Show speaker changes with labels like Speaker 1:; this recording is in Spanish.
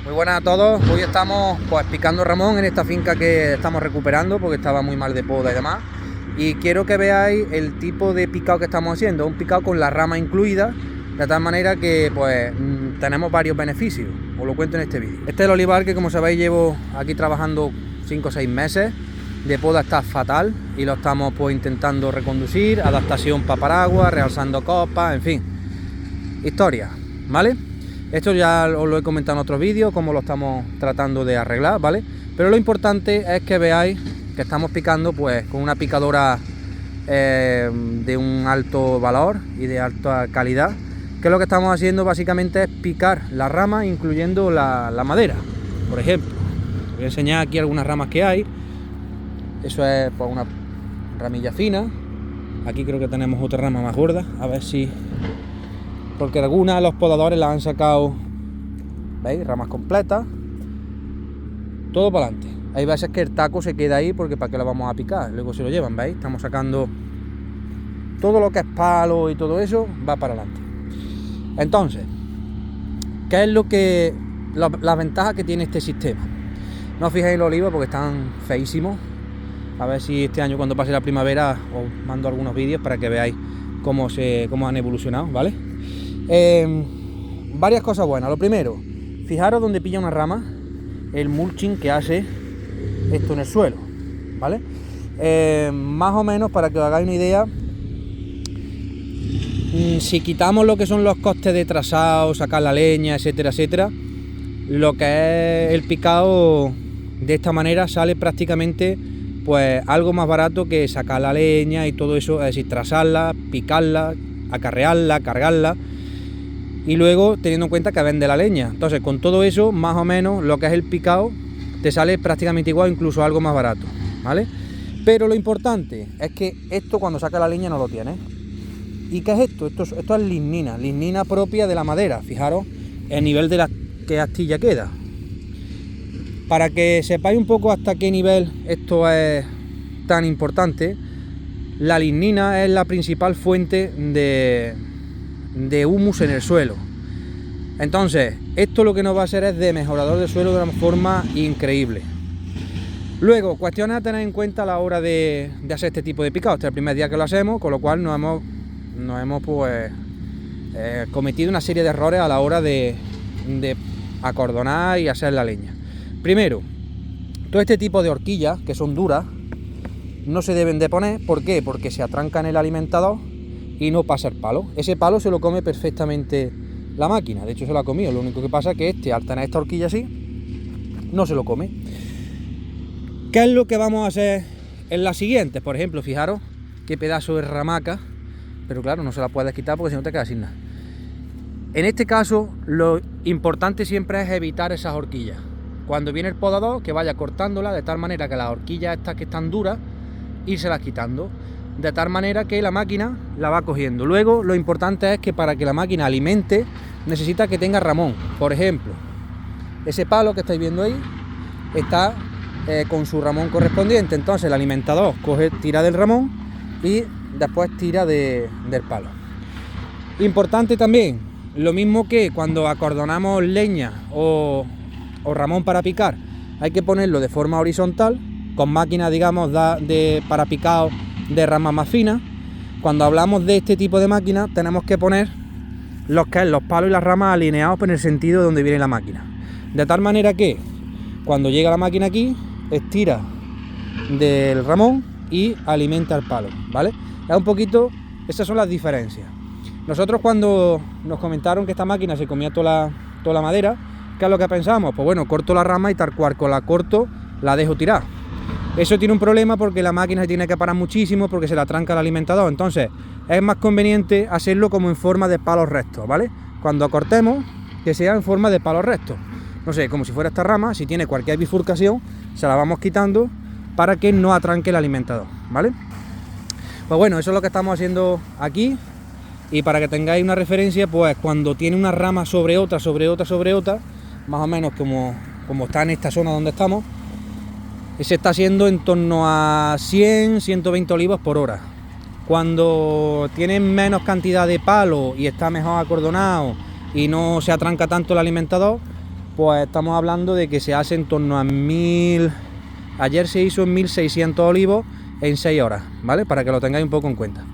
Speaker 1: Muy buenas a todos. Hoy estamos pues picando ramón en esta finca que estamos recuperando porque estaba muy mal de poda y demás. Y quiero que veáis el tipo de picado que estamos haciendo, un picado con la rama incluida, de tal manera que pues tenemos varios beneficios. Os lo cuento en este vídeo. Este es el olivar que, como sabéis, llevo aquí trabajando 5 o 6 meses. De poda está fatal y lo estamos pues intentando reconducir, adaptación para paraguas, realzando copas, en fin, historia, ¿vale? Esto ya os lo he comentado en otros vídeos, cómo lo estamos tratando de arreglar, ¿vale? Pero lo importante es que veáis que estamos picando pues con una picadora de un alto valor y de alta calidad, que lo que estamos haciendo básicamente es picar la rama incluyendo la madera. Por ejemplo, os voy a enseñar aquí algunas ramas que hay. Eso es pues una ramilla fina. Aquí creo que tenemos otra rama más gorda, a ver si... porque algunas de los podadores las han sacado, ¿veis? Ramas completas, todo para adelante. Hay veces que el taco se queda ahí porque para qué lo vamos a picar, luego se lo llevan, ¿veis? Estamos sacando todo lo que es palo y todo eso, va para adelante. Entonces, ¿qué es lo que la ventaja que tiene este sistema? No os fijéis en los olivos porque están feísimos. A ver si este año, cuando pase la primavera, os mando algunos vídeos para que veáis cómo han evolucionado, ¿vale? Varias cosas buenas. Lo primero, fijaros donde pilla una rama, el mulching que hace esto en el suelo, ¿vale? Más o menos, para que os hagáis una idea, si quitamos lo que son los costes de trazado, sacar la leña, etcétera, etcétera, lo que es el picado de esta manera sale prácticamente pues algo más barato que sacar la leña y todo eso, es decir, trazarla, picarla, acarrearla, cargarla, y luego teniendo en cuenta que vende la leña. Entonces, con todo eso, más o menos lo que es el picado te sale prácticamente igual, incluso algo más barato, ¿vale? Pero lo importante es que esto, cuando saca la leña, no lo tiene. ¿Y qué es esto? Esto es lignina propia de la madera. Fijaros el nivel de la que astilla queda. Para que sepáis un poco hasta qué nivel esto es tan importante, la lignina es la principal fuente de humus en el suelo. Entonces, esto lo que nos va a hacer es de mejorador del suelo de una forma increíble. Luego, cuestiones a tener en cuenta a la hora de hacer este tipo de picado. Este es el primer día que lo hacemos, con lo cual nos hemos pues cometido una serie de errores a la hora de acordonar y hacer la leña. Primero, todo este tipo de horquillas, que son duras, no se deben de poner. ¿Por qué? Porque se atranca en el alimentador y no pasa el palo. Ese palo se lo come perfectamente la máquina, de hecho se lo ha comido. Lo único que pasa es que al tener esta horquilla así, no se lo come. ¿Qué es lo que vamos a hacer en las siguientes? Por ejemplo, fijaros qué pedazo de ramaca, pero claro, no se la puedes quitar porque si no te quedas sin nada. En este caso, lo importante siempre es evitar esas horquillas. Cuando viene el podador, que vaya cortándola de tal manera que las horquillas estas que están duras, irselas quitando, de tal manera que la máquina la va cogiendo. Luego, lo importante es que para que la máquina alimente, necesita que tenga ramón. Por ejemplo, ese palo que estáis viendo ahí está con su ramón correspondiente. Entonces el alimentador tira del ramón y después tira del palo. Importante también, lo mismo que cuando acordonamos leña o ramón para picar, hay que ponerlo de forma horizontal, con máquina, digamos, para picado de ramas más finas. Cuando hablamos de este tipo de máquina, tenemos que poner los palos y las ramas alineados en el sentido de donde viene la máquina, de tal manera que cuando llega la máquina aquí, estira del ramón y alimenta el palo, ¿vale? Es un poquito, esas son las diferencias. Nosotros, cuando nos comentaron que esta máquina se comía toda la madera, ¿qué es lo que pensamos? Pues bueno, corto la rama y tal cual la corto, la dejo tirar. Eso tiene un problema porque la máquina se tiene que parar muchísimo porque se la tranca el alimentador. Entonces es más conveniente hacerlo como en forma de palos rectos, ¿vale? Cuando cortemos, que sea en forma de palos rectos. No sé, como si fuera esta rama, si tiene cualquier bifurcación, se la vamos quitando para que no atranque el alimentador, ¿vale? Pues bueno, eso es lo que estamos haciendo aquí. Y para que tengáis una referencia, pues cuando tiene una rama sobre otra, más o menos como está en esta zona donde estamos, se está haciendo en torno a 100, 120 olivos por hora. Cuando tienen menos cantidad de palo y está mejor acordonado y no se atranca tanto el alimentador, pues estamos hablando de que se hace en torno a 1000, ayer se hizo en 1600 olivos en 6 horas, ¿vale? Para que lo tengáis un poco en cuenta.